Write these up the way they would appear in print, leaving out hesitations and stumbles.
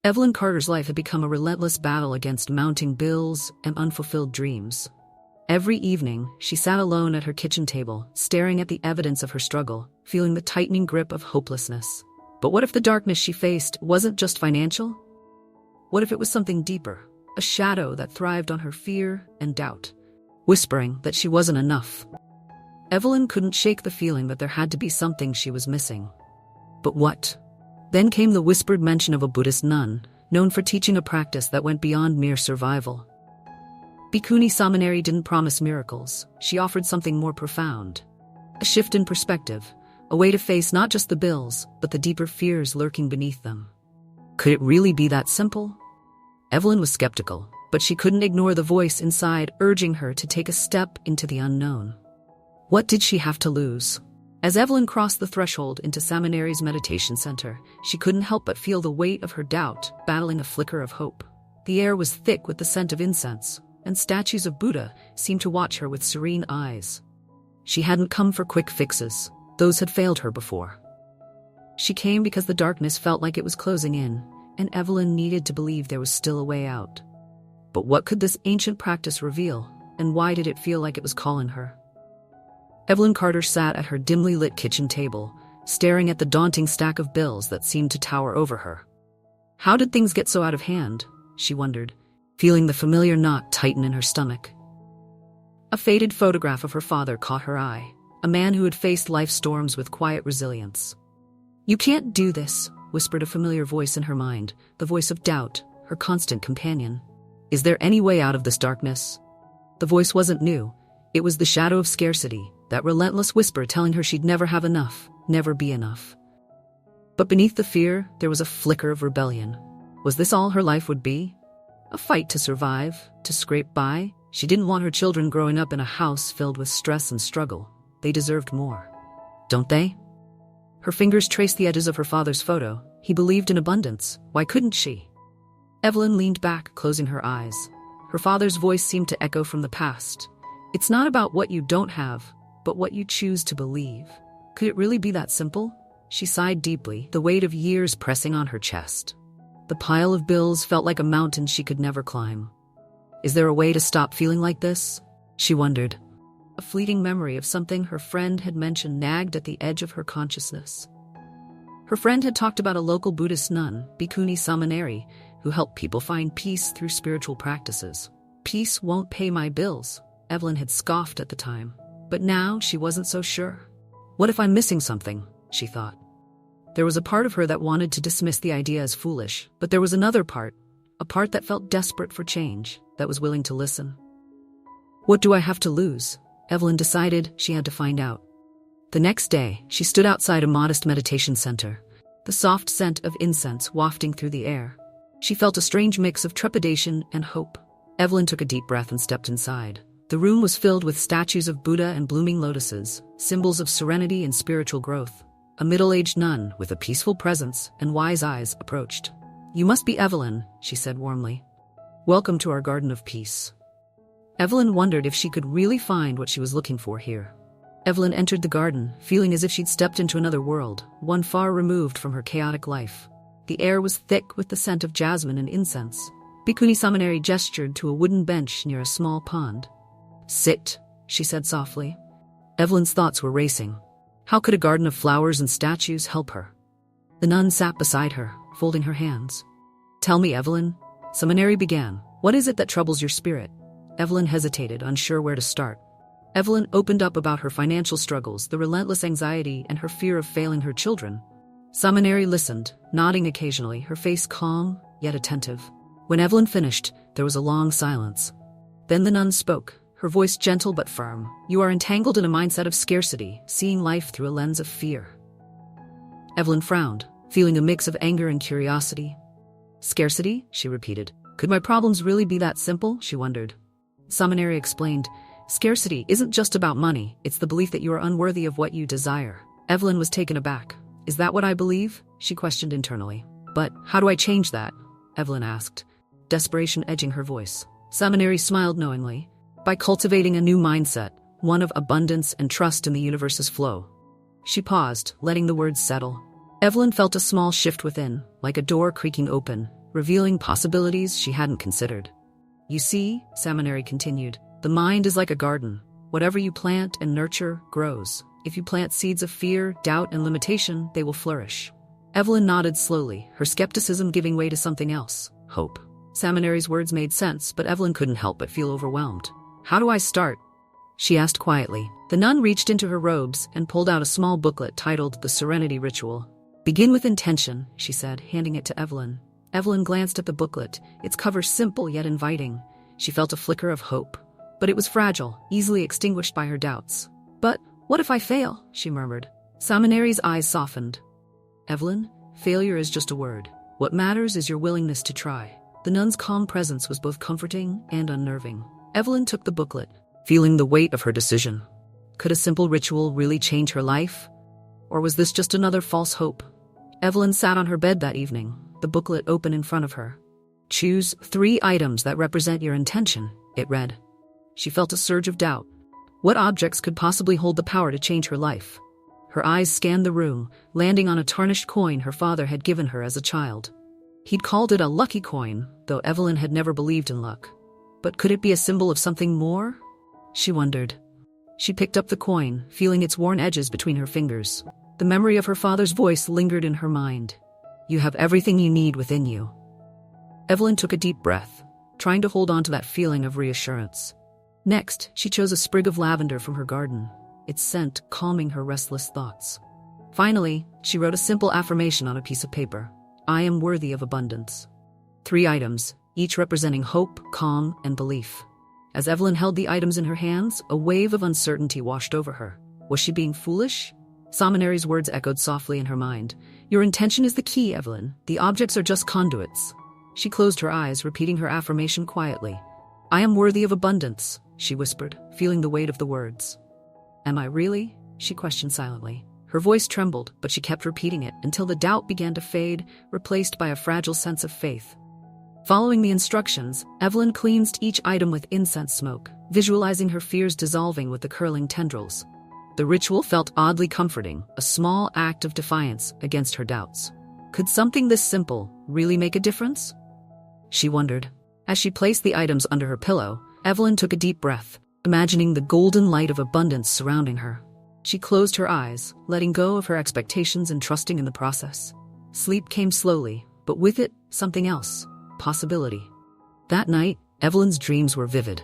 Evelyn Carter's life had become a relentless battle against mounting bills and unfulfilled dreams. Every evening, she sat alone at her kitchen table, staring at the evidence of her struggle, feeling the tightening grip of hopelessness. But what if the darkness she faced wasn't just financial? What if it was something deeper, a shadow that thrived on her fear and doubt, whispering that she wasn't enough? Evelyn couldn't shake the feeling that there had to be something she was missing. But what? Then came the whispered mention of a Buddhist nun, known for teaching a practice that went beyond mere survival. Bhikkhuni Samaneri didn't promise miracles. She offered something more profound. A shift in perspective, a way to face not just the bills, but the deeper fears lurking beneath them. Could it really be that simple? Evelyn was skeptical, but she couldn't ignore the voice inside urging her to take a step into the unknown. What did she have to lose? As Evelyn crossed the threshold into Samaneri's meditation center, she couldn't help but feel the weight of her doubt battling a flicker of hope. The air was thick with the scent of incense, and statues of Buddha seemed to watch her with serene eyes. She hadn't come for quick fixes. Those had failed her before. She came because the darkness felt like it was closing in, and Evelyn needed to believe there was still a way out. But what could this ancient practice reveal, and why did it feel like it was calling her? Evelyn Carter sat at her dimly lit kitchen table, staring at the daunting stack of bills that seemed to tower over her. How did things get so out of hand? She wondered, feeling the familiar knot tighten in her stomach. A faded photograph of her father caught her eye, a man who had faced life's storms with quiet resilience. "You can't do this," whispered a familiar voice in her mind, the voice of doubt, her constant companion. "Is there any way out of this darkness?" The voice wasn't new. It was the shadow of scarcity, that relentless whisper telling her she'd never have enough, never be enough. But beneath the fear, there was a flicker of rebellion. Was this all her life would be? A fight to survive, to scrape by? She didn't want her children growing up in a house filled with stress and struggle. They deserved more. Don't they? Her fingers traced the edges of her father's photo. He believed in abundance. Why couldn't she? Evelyn leaned back, closing her eyes. Her father's voice seemed to echo from the past. "It's not about what you don't have, but what you choose to believe." Could it really be that simple? She sighed deeply, the weight of years pressing on her chest. The pile of bills felt like a mountain she could never climb. Is there a way to stop feeling like this? She wondered. A fleeting memory of something her friend had mentioned nagged at the edge of her consciousness. Her friend had talked about a local Buddhist nun, Bhikkhuni Samaneri, who helped people find peace through spiritual practices. Peace won't pay my bills, Evelyn had scoffed at the time. But now she wasn't so sure. What if I'm missing something? She thought. There was a part of her that wanted to dismiss the idea as foolish, but there was another part, a part that felt desperate for change, that was willing to listen. What do I have to lose? Evelyn decided she had to find out. The next day, she stood outside a modest meditation center, the soft scent of incense wafting through the air. She felt a strange mix of trepidation and hope. Evelyn took a deep breath and stepped inside. The room was filled with statues of Buddha and blooming lotuses, symbols of serenity and spiritual growth. A middle-aged nun with a peaceful presence and wise eyes approached. "You must be Evelyn," she said warmly. "Welcome to our garden of peace." Evelyn wondered if she could really find what she was looking for here. Evelyn entered the garden, feeling as if she'd stepped into another world, one far removed from her chaotic life. The air was thick with the scent of jasmine and incense. Bhikkhuni Samaneri gestured to a wooden bench near a small pond. "Sit," she said softly. Evelyn's thoughts were racing. How could a garden of flowers and statues help her? The nun sat beside her, folding her hands. "Tell me, Evelyn," Samaneri began. "What is it that troubles your spirit?" Evelyn hesitated, unsure where to start. Evelyn opened up about her financial struggles, the relentless anxiety, and her fear of failing her children. Samaneri listened, nodding occasionally, her face calm, yet attentive. When Evelyn finished, there was a long silence. Then the nun spoke, her voice gentle but firm. "You are entangled in a mindset of scarcity, seeing life through a lens of fear." Evelyn frowned, feeling a mix of anger and curiosity. "Scarcity?" she repeated. Could my problems really be that simple? She wondered. Samaneri explained, "Scarcity isn't just about money, it's the belief that you are unworthy of what you desire." Evelyn was taken aback. "Is that what I believe?" she questioned internally. "But how do I change that?" Evelyn asked, desperation edging her voice. Samaneri smiled knowingly. "By cultivating a new mindset, one of abundance and trust in the universe's flow." She paused, letting the words settle. Evelyn felt a small shift within, like a door creaking open, revealing possibilities she hadn't considered. You see, Seminary continued, the mind is like a garden. Whatever you plant and nurture grows. If you plant seeds of fear, doubt, and limitation, they will flourish. Evelyn nodded slowly, her skepticism giving way to something else, hope. Seminary's words made sense, but Evelyn couldn't help but feel overwhelmed. How do I start? She asked quietly. The nun reached into her robes and pulled out a small booklet titled The Serenity Ritual. Begin with intention, she said, handing it to Evelyn. Evelyn glanced at the booklet, its cover simple yet inviting. She felt a flicker of hope. But it was fragile, easily extinguished by her doubts. But what if I fail? She murmured. Seminary's eyes softened. Evelyn, failure is just a word. What matters is your willingness to try. The nun's calm presence was both comforting and unnerving. Evelyn took the booklet, feeling the weight of her decision. Could a simple ritual really change her life? Or was this just another false hope? Evelyn sat on her bed that evening, the booklet open in front of her. Choose 3 items that represent your intention, it read. She felt a surge of doubt. What objects could possibly hold the power to change her life? Her eyes scanned the room, landing on a tarnished coin her father had given her as a child. He'd called it a lucky coin, though Evelyn had never believed in luck. But could it be a symbol of something more? She wondered. She picked up the coin, feeling its worn edges between her fingers. The memory of her father's voice lingered in her mind. You have everything you need within you. Evelyn took a deep breath, trying to hold on to that feeling of reassurance. Next, she chose a sprig of lavender from her garden, its scent calming her restless thoughts. Finally, she wrote a simple affirmation on a piece of paper. I am worthy of abundance. 3 items, each representing hope, calm, and belief. As Evelyn held the items in her hands, a wave of uncertainty washed over her. Was she being foolish? Seminary's words echoed softly in her mind. Your intention is the key, Evelyn. The objects are just conduits. She closed her eyes, repeating her affirmation quietly. I am worthy of abundance, she whispered, feeling the weight of the words. Am I really? She questioned silently. Her voice trembled, but she kept repeating it until the doubt began to fade, replaced by a fragile sense of faith. Following the instructions, Evelyn cleansed each item with incense smoke, visualizing her fears dissolving with the curling tendrils. The ritual felt oddly comforting, a small act of defiance against her doubts. Could something this simple really make a difference? She wondered. As she placed the items under her pillow, Evelyn took a deep breath, imagining the golden light of abundance surrounding her. She closed her eyes, letting go of her expectations and trusting in the process. Sleep came slowly, but with it, something else. Possibility. That night, Evelyn's dreams were vivid.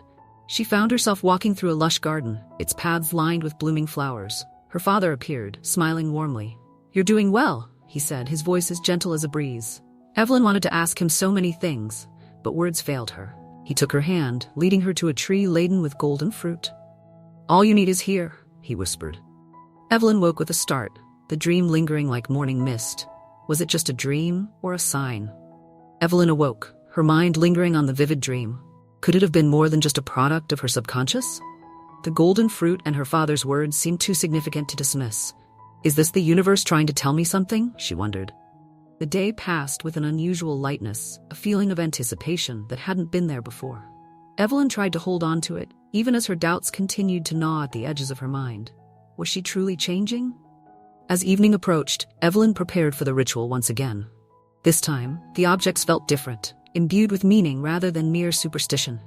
She found herself walking through a lush garden, its paths lined with blooming flowers. Her father appeared, smiling warmly. You're doing well, he said, his voice as gentle as a breeze. Evelyn wanted to ask him so many things, but words failed her. He took her hand, leading her to a tree laden with golden fruit. All you need is here, he whispered. Evelyn woke with a start, the dream lingering like morning mist. Was it just a dream or a sign? Evelyn awoke, her mind lingering on the vivid dream. Could it have been more than just a product of her subconscious? The golden fruit and her father's words seemed too significant to dismiss. Is this the universe trying to tell me something? She wondered. The day passed with an unusual lightness, a feeling of anticipation that hadn't been there before. Evelyn tried to hold on to it, even as her doubts continued to gnaw at the edges of her mind. Was she truly changing? As evening approached, Evelyn prepared for the ritual once again. This time, the objects felt different, imbued with meaning rather than mere superstition.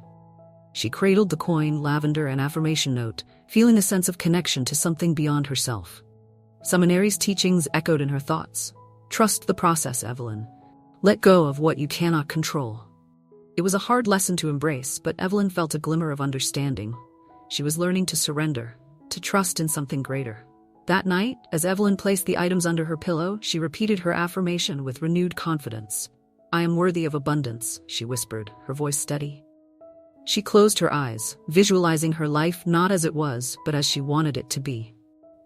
She cradled the coin, lavender, and affirmation note, feeling a sense of connection to something beyond herself. Seminary's teachings echoed in her thoughts. Trust the process, Evelyn. Let go of what you cannot control. It was a hard lesson to embrace, but Evelyn felt a glimmer of understanding. She was learning to surrender, to trust in something greater. That night, as Evelyn placed the items under her pillow, she repeated her affirmation with renewed confidence. I am worthy of abundance, she whispered, her voice steady. She closed her eyes, visualizing her life not as it was, but as she wanted it to be.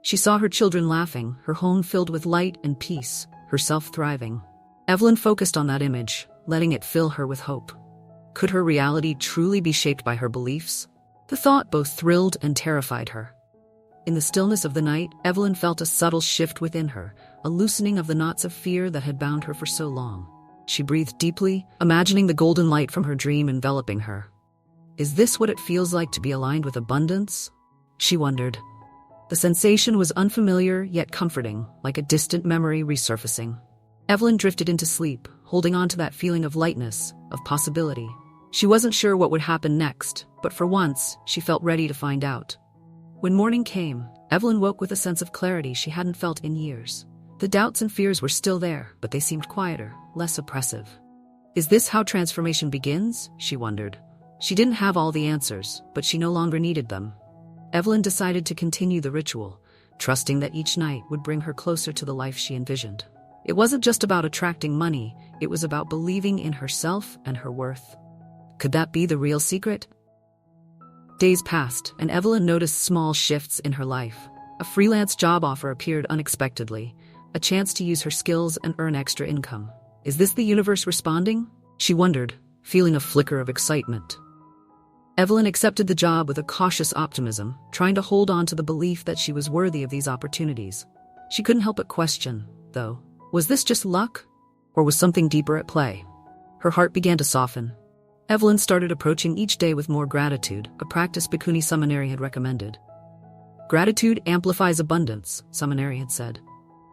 She saw her children laughing, her home filled with light and peace, herself thriving. Evelyn focused on that image, letting it fill her with hope. Could her reality truly be shaped by her beliefs? The thought both thrilled and terrified her. In the stillness of the night, Evelyn felt a subtle shift within her, a loosening of the knots of fear that had bound her for so long. She breathed deeply, imagining the golden light from her dream enveloping her. Is this what it feels like to be aligned with abundance? She wondered. The sensation was unfamiliar yet comforting, like a distant memory resurfacing. Evelyn drifted into sleep, holding on to that feeling of lightness, of possibility. She wasn't sure what would happen next, but for once, she felt ready to find out. When morning came, Evelyn woke with a sense of clarity she hadn't felt in years. The doubts and fears were still there, but they seemed quieter, less oppressive. Is this how transformation begins? She wondered. She didn't have all the answers, but she no longer needed them. Evelyn decided to continue the ritual, trusting that each night would bring her closer to the life she envisioned. It wasn't just about attracting money, it was about believing in herself and her worth. Could that be the real secret? Days passed, and Evelyn noticed small shifts in her life. A freelance job offer appeared unexpectedly, a chance to use her skills and earn extra income. Is this the universe responding? She wondered, feeling a flicker of excitement. Evelyn accepted the job with a cautious optimism, trying to hold on to the belief that she was worthy of these opportunities. She couldn't help but question, though, was this just luck? Or was something deeper at play? Her heart began to soften. Evelyn started approaching each day with more gratitude, a practice Bhikkhuni Seminary had recommended. Gratitude amplifies abundance, Seminary had said.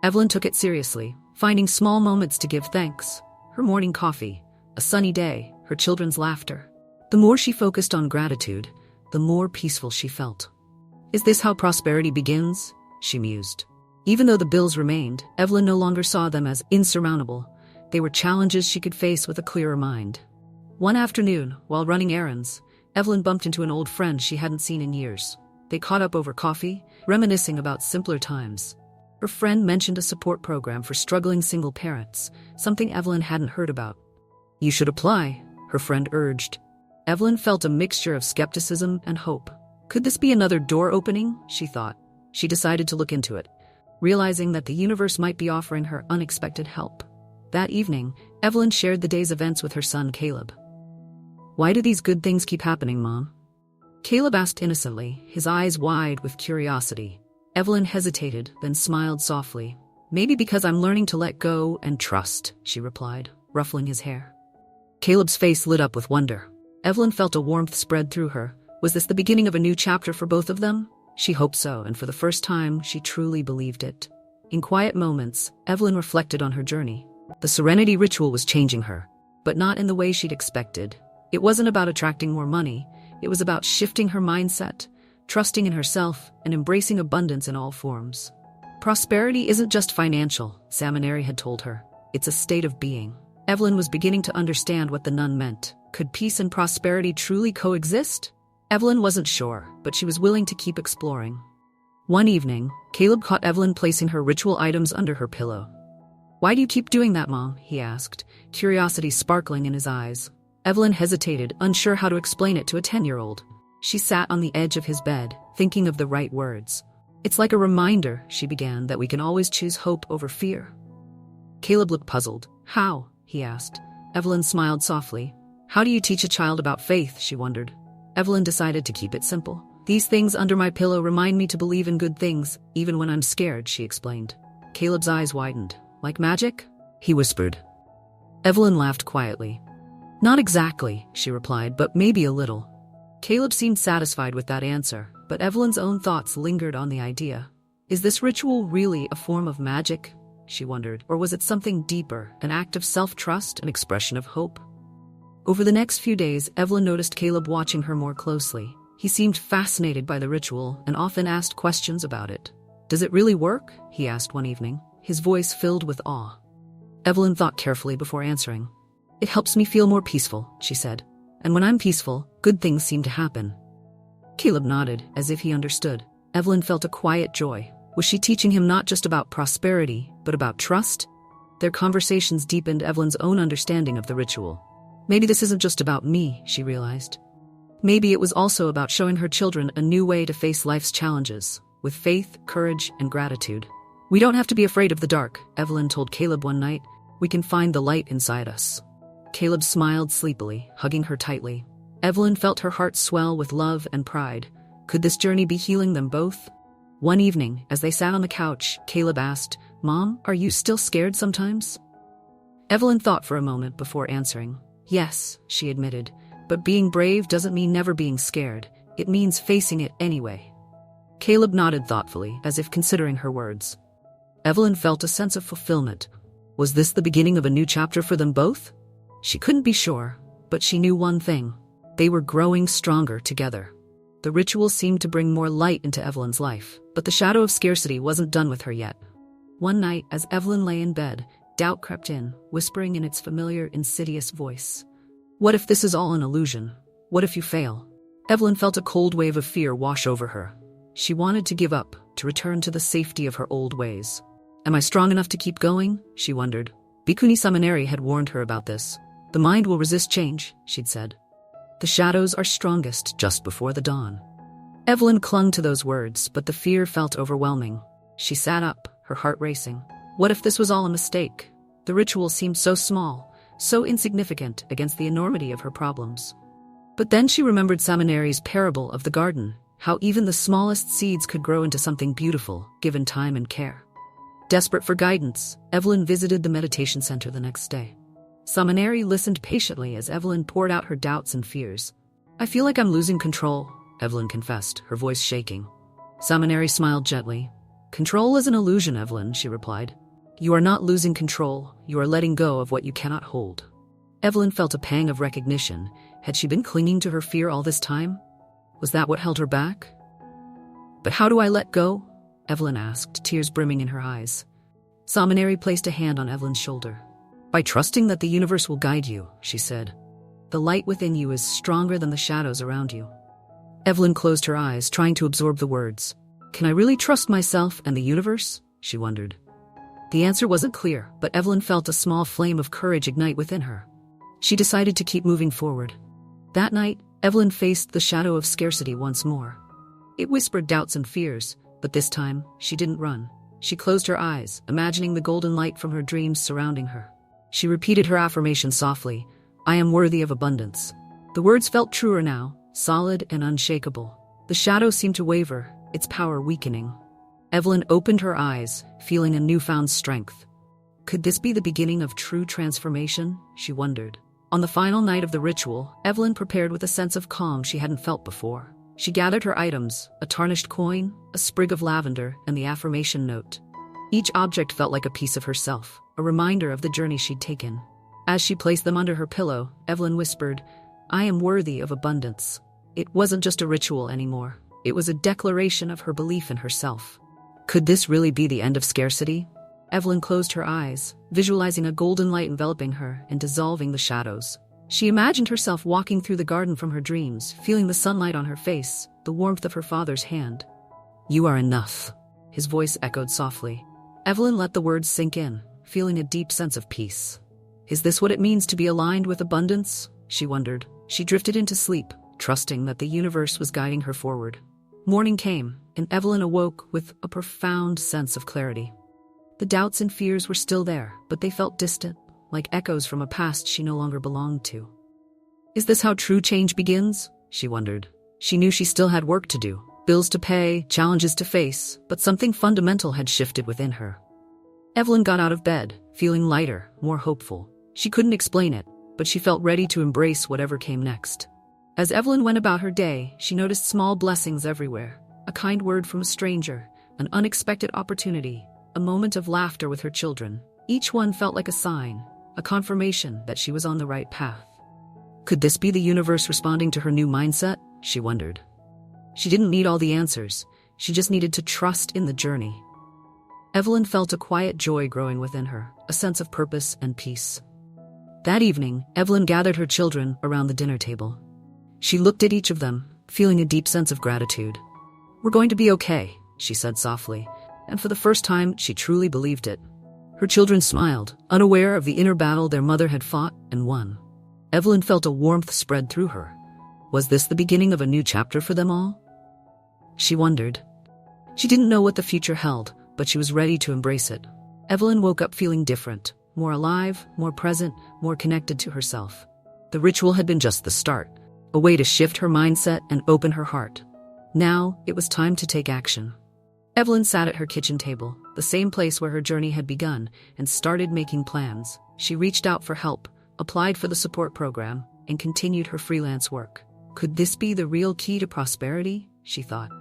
Evelyn took it seriously, finding small moments to give thanks. Her morning coffee, a sunny day, her children's laughter. The more she focused on gratitude, the more peaceful she felt. Is this how prosperity begins? She mused. Even though the bills remained, Evelyn no longer saw them as insurmountable. They were challenges she could face with a clearer mind. One afternoon, while running errands, Evelyn bumped into an old friend she hadn't seen in years. They caught up over coffee, reminiscing about simpler times. Her friend mentioned a support program for struggling single parents, something Evelyn hadn't heard about. "You should apply," her friend urged. Evelyn felt a mixture of skepticism and hope. Could this be another door opening? She thought. She decided to look into it, realizing that the universe might be offering her unexpected help. That evening, Evelyn shared the day's events with her son Caleb. "Why do these good things keep happening, Mom?" Caleb asked innocently, his eyes wide with curiosity. Evelyn hesitated, then smiled softly. "Maybe because I'm learning to let go and trust," she replied, ruffling his hair. Caleb's face lit up with wonder. Evelyn felt a warmth spread through her. Was this the beginning of a new chapter for both of them? She hoped so, and for the first time, she truly believed it. In quiet moments, Evelyn reflected on her journey. The serenity ritual was changing her, but not in the way she'd expected. It wasn't about attracting more money. It was about shifting her mindset, trusting in herself, and embracing abundance in all forms. Prosperity isn't just financial, Seminary had told her. It's a state of being. Evelyn was beginning to understand what the nun meant. Could peace and prosperity truly coexist? Evelyn wasn't sure, but she was willing to keep exploring. One evening, Caleb caught Evelyn placing her ritual items under her pillow. "Why do you keep doing that, Mom?" he asked, curiosity sparkling in his eyes. Evelyn hesitated, unsure how to explain it to a 10-year-old. She sat on the edge of his bed, thinking of the right words. "It's like a reminder," she began, "that we can always choose hope over fear." Caleb looked puzzled. "How?" he asked. Evelyn smiled softly. "How do you teach a child about faith?" she wondered. Evelyn decided to keep it simple. "These things under my pillow remind me to believe in good things, even when I'm scared," she explained. Caleb's eyes widened. "Like magic?" he whispered. Evelyn laughed quietly. "Not exactly," she replied, "but maybe a little." Caleb seemed satisfied with that answer, but Evelyn's own thoughts lingered on the idea. Is this ritual really a form of magic? She wondered, or was it something deeper, an act of self-trust, an expression of hope? Over the next few days, Evelyn noticed Caleb watching her more closely. He seemed fascinated by the ritual and often asked questions about it. "Does it really work?" he asked one evening, his voice filled with awe. Evelyn thought carefully before answering. "It helps me feel more peaceful," she said. "And when I'm peaceful, good things seem to happen." Caleb nodded, as if he understood. Evelyn felt a quiet joy. Was she teaching him not just about prosperity, but about trust? Their conversations deepened Evelyn's own understanding of the ritual. Maybe this isn't just about me, she realized. Maybe it was also about showing her children a new way to face life's challenges, with faith, courage, and gratitude. "We don't have to be afraid of the dark," Evelyn told Caleb one night. "We can find the light inside us." Caleb smiled sleepily, hugging her tightly. Evelyn felt her heart swell with love and pride. Could this journey be healing them both? One evening, as they sat on the couch, Caleb asked, "Mom, are you still scared sometimes?" Evelyn thought for a moment before answering. "Yes," she admitted, "but being brave doesn't mean never being scared. It means facing it anyway." Caleb nodded thoughtfully, as if considering her words. Evelyn felt a sense of fulfillment. Was this the beginning of a new chapter for them both? She couldn't be sure, but she knew one thing. They were growing stronger together. The ritual seemed to bring more light into Evelyn's life, but the shadow of scarcity wasn't done with her yet. One night, as Evelyn lay in bed, doubt crept in, whispering in its familiar, insidious voice. What if this is all an illusion? What if you fail? Evelyn felt a cold wave of fear wash over her. She wanted to give up, to return to the safety of her old ways. Am I strong enough to keep going? She wondered. Bhikkhuni Samaneri had warned her about this. The mind will resist change, she'd said. The shadows are strongest just before the dawn. Evelyn clung to those words, but the fear felt overwhelming. She sat up, her heart racing. What if this was all a mistake? The ritual seemed so small, so insignificant against the enormity of her problems. But then she remembered Samaneri's parable of the garden, how even the smallest seeds could grow into something beautiful, given time and care. Desperate for guidance, Evelyn visited the meditation center the next day. Samaneri listened patiently as Evelyn poured out her doubts and fears. I feel like I'm losing control, Evelyn confessed, her voice shaking. Samaneri smiled gently. Control is an illusion, Evelyn, she replied. You are not losing control, you are letting go of what you cannot hold. Evelyn felt a pang of recognition. Had she been clinging to her fear all this time? Was that what held her back? But how do I let go? Evelyn asked, tears brimming in her eyes. Samaneri placed a hand on Evelyn's shoulder. By trusting that the universe will guide you, she said. The light within you is stronger than the shadows around you. Evelyn closed her eyes, trying to absorb the words. Can I really trust myself and the universe? She wondered. The answer wasn't clear, but Evelyn felt a small flame of courage ignite within her. She decided to keep moving forward. That night, Evelyn faced the shadow of scarcity once more. It whispered doubts and fears, but this time, she didn't run. She closed her eyes, imagining the golden light from her dreams surrounding her. She repeated her affirmation softly, I am worthy of abundance. The words felt truer now, solid and unshakable. The shadow seemed to waver, its power weakening. Evelyn opened her eyes, feeling a newfound strength. Could this be the beginning of true transformation? She wondered. On the final night of the ritual, Evelyn prepared with a sense of calm she hadn't felt before. She gathered her items, a tarnished coin, a sprig of lavender, and the affirmation note. Each object felt like a piece of herself, a reminder of the journey she'd taken. As she placed them under her pillow, Evelyn whispered, I am worthy of abundance. It wasn't just a ritual anymore. It was a declaration of her belief in herself. Could this really be the end of scarcity? Evelyn closed her eyes, visualizing a golden light enveloping her and dissolving the shadows. She imagined herself walking through the garden from her dreams, feeling the sunlight on her face, the warmth of her father's hand. You are enough, his voice echoed softly. Evelyn let the words sink in, feeling a deep sense of peace. Is this what it means to be aligned with abundance? She wondered. She drifted into sleep, trusting that the universe was guiding her forward. Morning came, and Evelyn awoke with a profound sense of clarity. The doubts and fears were still there, but they felt distant, like echoes from a past she no longer belonged to. Is this how true change begins? She wondered. She knew she still had work to do, bills to pay, challenges to face, but something fundamental had shifted within her. Evelyn got out of bed, feeling lighter, more hopeful. She couldn't explain it, but she felt ready to embrace whatever came next. As Evelyn went about her day, she noticed small blessings everywhere. A kind word from a stranger, an unexpected opportunity, a moment of laughter with her children. Each one felt like a sign, a confirmation that she was on the right path. Could this be the universe responding to her new mindset? She wondered. She didn't need all the answers. She just needed to trust in the journey. Evelyn felt a quiet joy growing within her, a sense of purpose and peace. That evening, Evelyn gathered her children around the dinner table. She looked at each of them, feeling a deep sense of gratitude. We're going to be okay, she said softly, and for the first time, she truly believed it. Her children smiled, unaware of the inner battle their mother had fought and won. Evelyn felt a warmth spread through her. Was this the beginning of a new chapter for them all? She wondered. She didn't know what the future held, but she was ready to embrace it. Evelyn woke up feeling different, more alive, more present, more connected to herself. The ritual had been just the start, a way to shift her mindset and open her heart. Now, it was time to take action. Evelyn sat at her kitchen table, the same place where her journey had begun, and started making plans. She reached out for help, applied for the support program, and continued her freelance work. Could this be the real key to prosperity? She thought.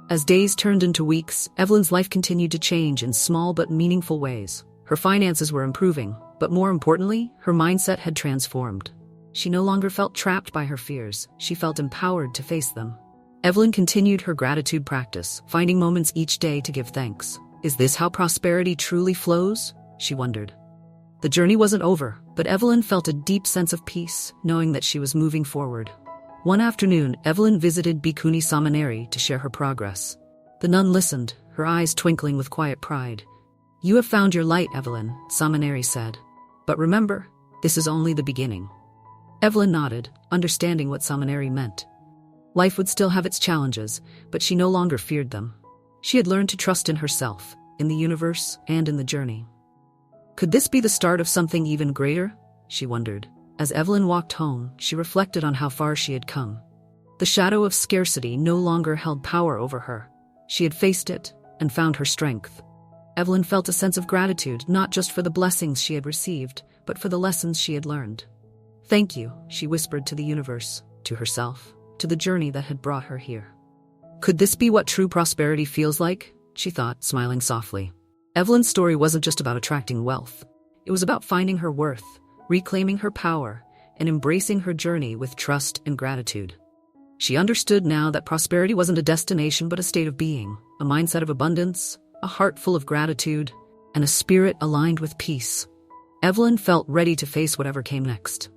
As days turned into weeks, Evelyn's life continued to change in small but meaningful ways. Her finances were improving, but more importantly, her mindset had transformed. She no longer felt trapped by her fears, she felt empowered to face them. Evelyn continued her gratitude practice, finding moments each day to give thanks. Is this how prosperity truly flows? She wondered. The journey wasn't over, but Evelyn felt a deep sense of peace, knowing that she was moving forward. One afternoon, Evelyn visited Bhikkhuni Samaneri to share her progress. The nun listened, her eyes twinkling with quiet pride. You have found your light, Evelyn, Samaneri said. But remember, this is only the beginning. Evelyn nodded, understanding what Samaneri meant. Life would still have its challenges, but she no longer feared them. She had learned to trust in herself, in the universe, and in the journey. Could this be the start of something even greater? She wondered. As Evelyn walked home, she reflected on how far she had come. The shadow of scarcity no longer held power over her. She had faced it and found her strength. Evelyn felt a sense of gratitude, not just for the blessings she had received, but for the lessons she had learned. Thank you, she whispered to the universe, to herself, to the journey that had brought her here. Could this be what true prosperity feels like? She thought, smiling softly. Evelyn's story wasn't just about attracting wealth. It was about finding her worth, reclaiming her power, and embracing her journey with trust and gratitude. She understood now that prosperity wasn't a destination but a state of being, a mindset of abundance, a heart full of gratitude, and a spirit aligned with peace. Evelyn felt ready to face whatever came next.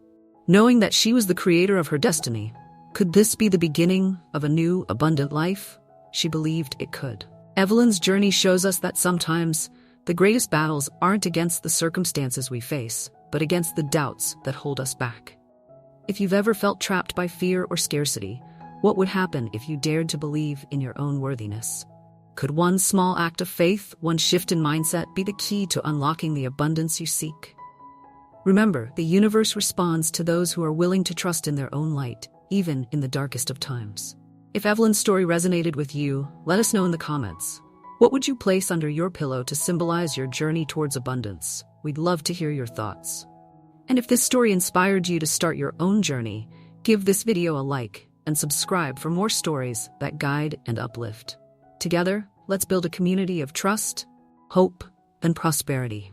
Knowing that she was the creator of her destiny, could this be the beginning of a new, abundant life? She believed it could. Evelyn's journey shows us that sometimes the greatest battles aren't against the circumstances we face, but against the doubts that hold us back. If you've ever felt trapped by fear or scarcity, what would happen if you dared to believe in your own worthiness? Could one small act of faith, one shift in mindset, be the key to unlocking the abundance you seek? Remember, the universe responds to those who are willing to trust in their own light, even in the darkest of times. If Evelyn's story resonated with you, let us know in the comments. What would you place under your pillow to symbolize your journey towards abundance? We'd love to hear your thoughts. And if this story inspired you to start your own journey, give this video a like and subscribe for more stories that guide and uplift. Together, let's build a community of trust, hope, and prosperity.